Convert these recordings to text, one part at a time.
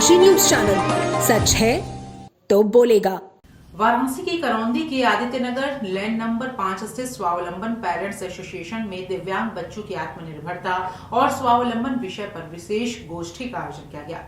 Kashi news channel, सच है तो बोलेगा। वाराणसी की करौंदी के आदित्यनगर लैंड नंबर 5 स्थित स्वावलंबन पेरेंट्स एसोसिएशन में दिव्यांग बच्चों की आत्मनिर्भरता और स्वावलंबन विषय पर विशेष गोष्ठी का आयोजन किया गया।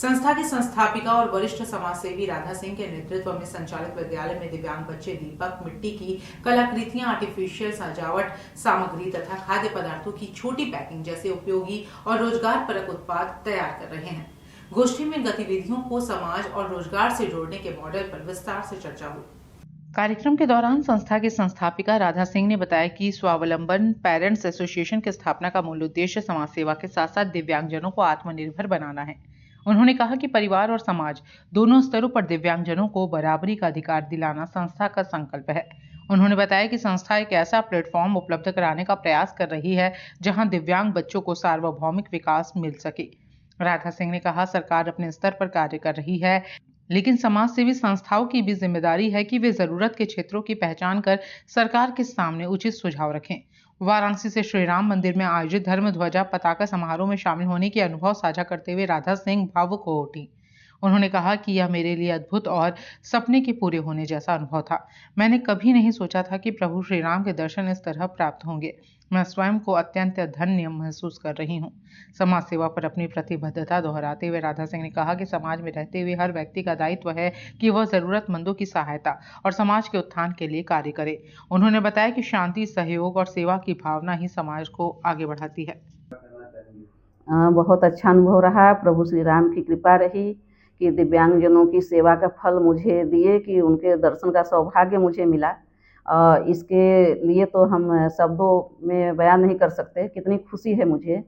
संस्था की संस्थापिका और वरिष्ठ समाजसेवी राधा सिंह के नेतृत्व में संचालित विद्यालय में दिव्यांग बच्चे दीपक, मिट्टी की कलाकृतियां, आर्टिफिशियल सजावट सामग्री तथा खाद्य पदार्थों की छोटी पैकिंग जैसे उपयोगी और रोजगार परक उत्पाद तैयार कर रहे हैं। गोष्ठी में गतिविधियों को समाज और रोजगार से जोड़ने के मॉडल पर विस्तार से चर्चा हुई। कार्यक्रम के दौरान संस्था की संस्थापिका राधा सिंह ने बताया कि स्वावलंबन पेरेंट्स एसोसिएशन की स्थापना का मूल उद्देश्य समाज सेवा के साथ साथ दिव्यांगजनों को आत्मनिर्भर बनाना है। उन्होंने कहा कि परिवार और समाज दोनों स्तरों पर दिव्यांगजनों को बराबरी का अधिकार दिलाना संस्था का संकल्प है। उन्होंने बताया कि संस्था एक ऐसा प्लेटफॉर्म उपलब्ध कराने का प्रयास कर रही है जहां दिव्यांग बच्चों को सार्वभौमिक विकास मिल सके। राधा सिंह ने कहा, सरकार अपने स्तर पर कार्य कर रही है, लेकिन समाज सेवी संस्थाओं की भी जिम्मेदारी है कि वे जरूरत के क्षेत्रों की पहचान कर सरकार के सामने उचित सुझाव रखें। वाराणसी से श्री राम मंदिर में आयोजित धर्म ध्वजा पताका समारोह में शामिल होने के अनुभव साझा करते हुए राधा सिंह भावुक हो उठी। उन्होंने कहा कि यह मेरे लिए अद्भुत और सपने के पूरे होने जैसा अनुभव था। मैंने कभी नहीं सोचा था कि प्रभु श्री राम के दर्शन इस तरह प्राप्त होंगे। मैं स्वयं को अत्यंत धन्य महसूस कर रही हूँ। समाज सेवा पर अपनी प्रतिबद्धता दोहराते हुए राधा सिंह ने कहा कि समाज में रहते हुए हर व्यक्ति का दायित्व है कि वह जरूरतमंदों की सहायता और समाज के उत्थान के लिए कार्य करे। उन्होंने बताया कि शांति, सहयोग और सेवा की भावना ही समाज को आगे बढ़ाती है। बहुत अच्छा अनुभव रहा। प्रभु श्री राम की कृपा रही कि दिव्यांगजनों की सेवा का फल मुझे दिए, कि उनके दर्शन का सौभाग्य मुझे मिला। इसके लिए तो हम शब्दों में बयान नहीं कर सकते कितनी खुशी है मुझे।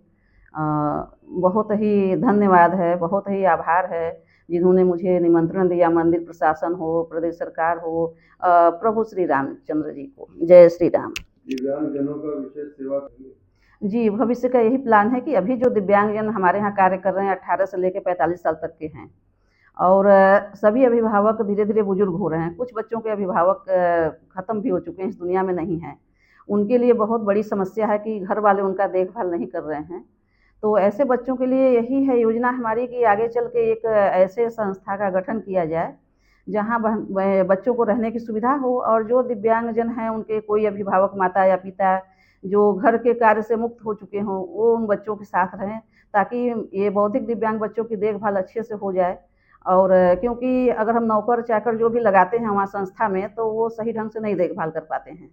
बहुत ही धन्यवाद है, बहुत ही आभार है जिन्होंने मुझे निमंत्रण दिया। मंदिर प्रशासन हो, प्रदेश सरकार हो, प्रभु श्री रामचंद्र जी को। जय श्री राम। दिव्यांगजनों का विशेष सेवा करेंगे जी, भविष्य का यही प्लान है कि अभी जो दिव्यांगजन हमारे यहाँ कार्य कर रहे हैं 18 से लेकर 45 साल तक के हैं, और सभी अभिभावक धीरे धीरे बुजुर्ग हो रहे हैं। कुछ बच्चों के अभिभावक ख़त्म भी हो चुके हैं, इस दुनिया में नहीं हैं। उनके लिए बहुत बड़ी समस्या है कि घर वाले उनका देखभाल नहीं कर रहे हैं। तो ऐसे बच्चों के लिए यही है योजना हमारी कि आगे चल के एक ऐसे संस्था का गठन किया जाए जहां बच्चों को रहने की सुविधा हो, और जो दिव्यांगजन हैं उनके कोई अभिभावक, माता या पिता जो घर के कार्य से मुक्त हो चुके हों, वो उन बच्चों के साथ रहें ताकि ये बौद्धिक दिव्यांग बच्चों की देखभाल अच्छे से हो जाए। और क्योंकि अगर हम नौकर चाकर जो भी लगाते हैं वहाँ संस्था में, तो वो सही ढंग से नहीं देखभाल कर पाते हैं,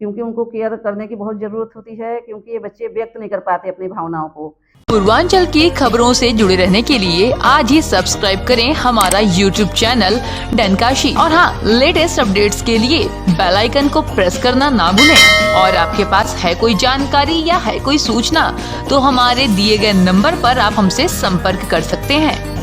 क्योंकि उनको केयर करने की बहुत ज़रूरत होती है, क्योंकि ये बच्चे व्यक्त नहीं कर पाते अपनी भावनाओं को। पूर्वांचल की खबरों से जुड़े रहने के लिए आज ही सब्सक्राइब करें हमारा YouTube चैनल डनकाशी, और हाँ, लेटेस्ट अपडेट्स के लिए बेल आइकन को प्रेस करना ना भूलें। और आपके पास है कोई जानकारी या है कोई सूचना, तो हमारे दिए गए नंबर पर आप हमसे संपर्क कर सकते हैं।